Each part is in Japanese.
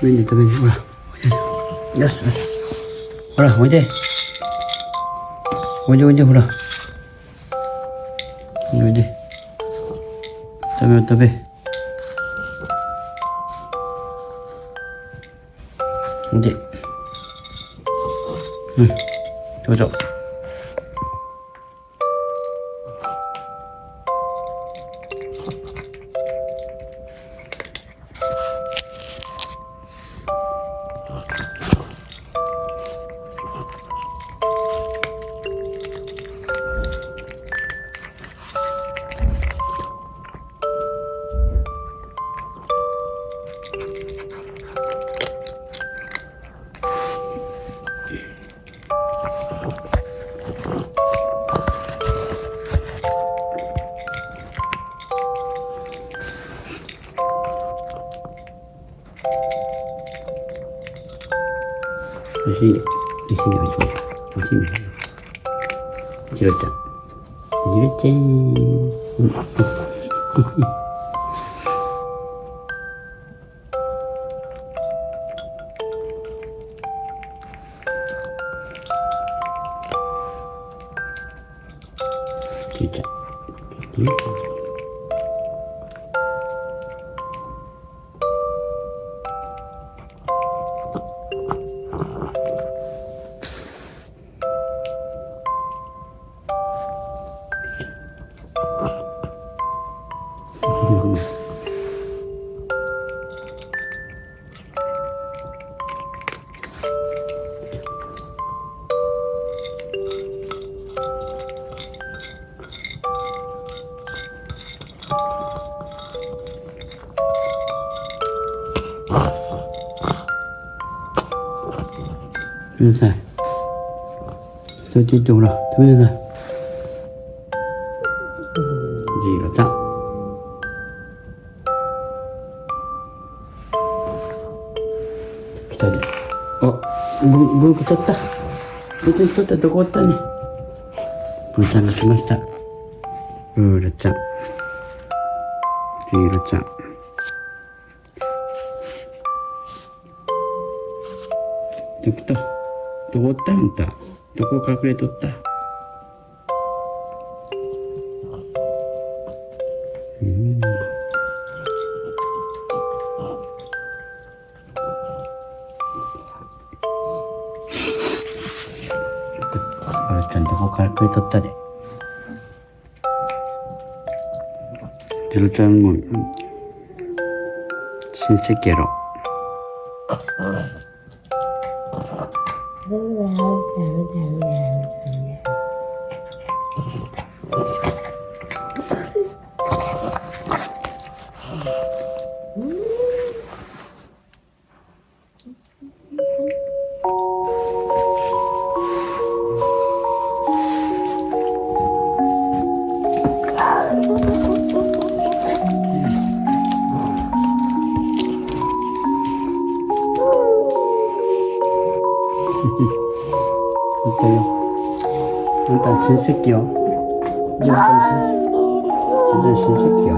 めんね、食べんね。ほら。よし。ほら、おいで。おいでおいで、ほら。おいで。食べよう、食べ。おいで。うん。どうぞ。おいしいね。おいしいね、おいしいね。おいしいね。ジロちゃん。ジロちゃん。ジロちゃん。食べなさい。それって言ってほら、食べなさい。ジロちゃん。来たで。あ、ブー来ちゃった。ブー来ちゃった。どこおったね。ブーちゃんが来ました。ブーラちゃん。ジロちゃん。どこおったあんた。どこ隠れとった。バラちゃんどこ隠れとったで。ジロちゃんも親戚やろ。本当よ。あんた親戚よ。ジロちゃん親戚よ。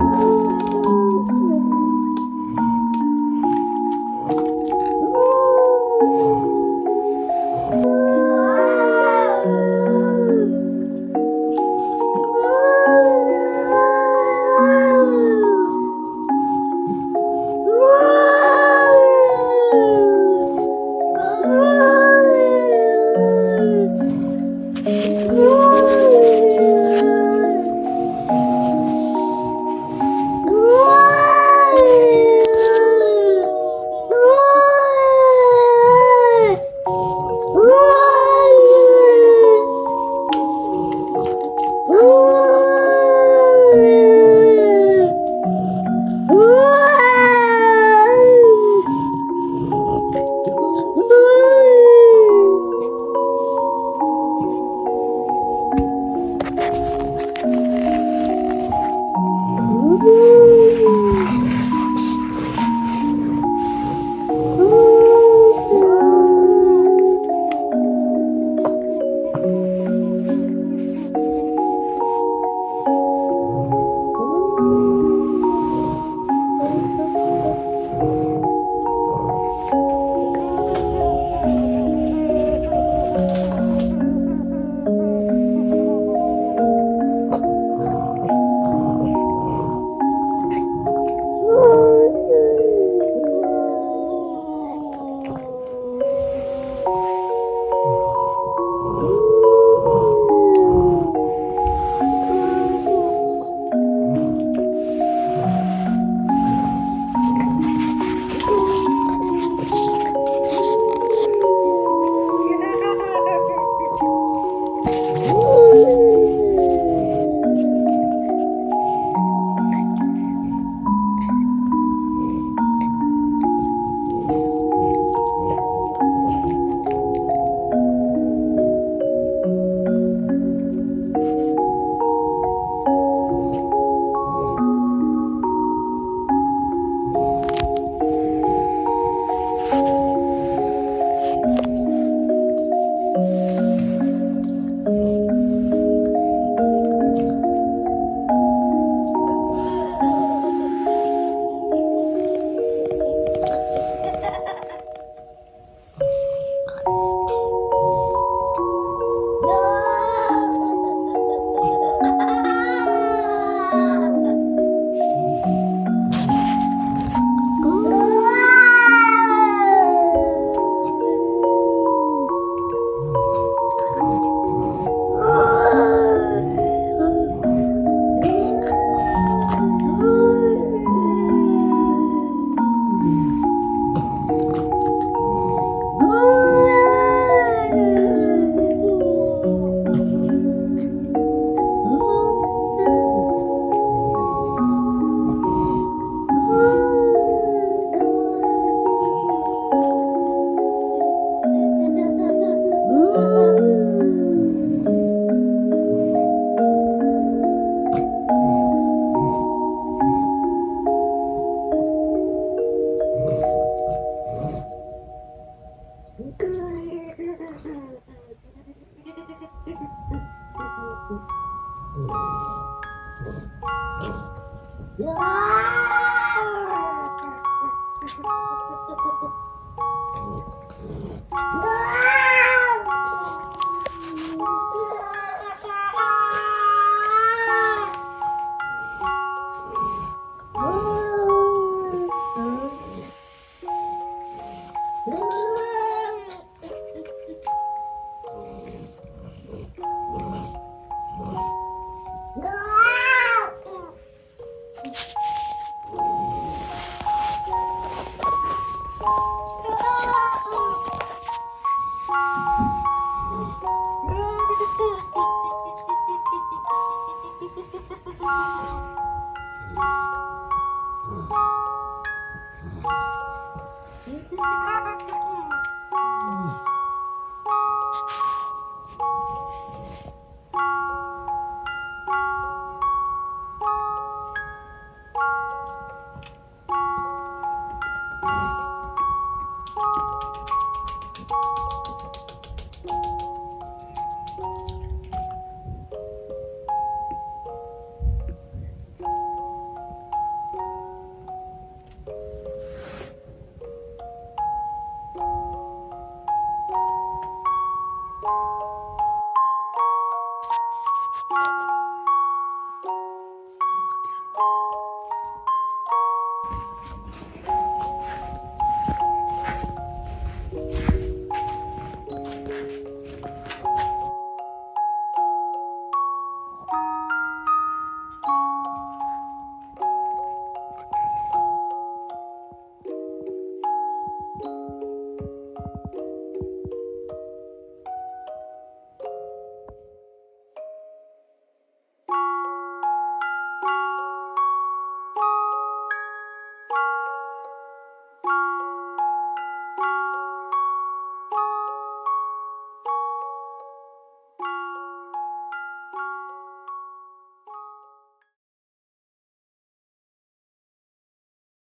Thank you.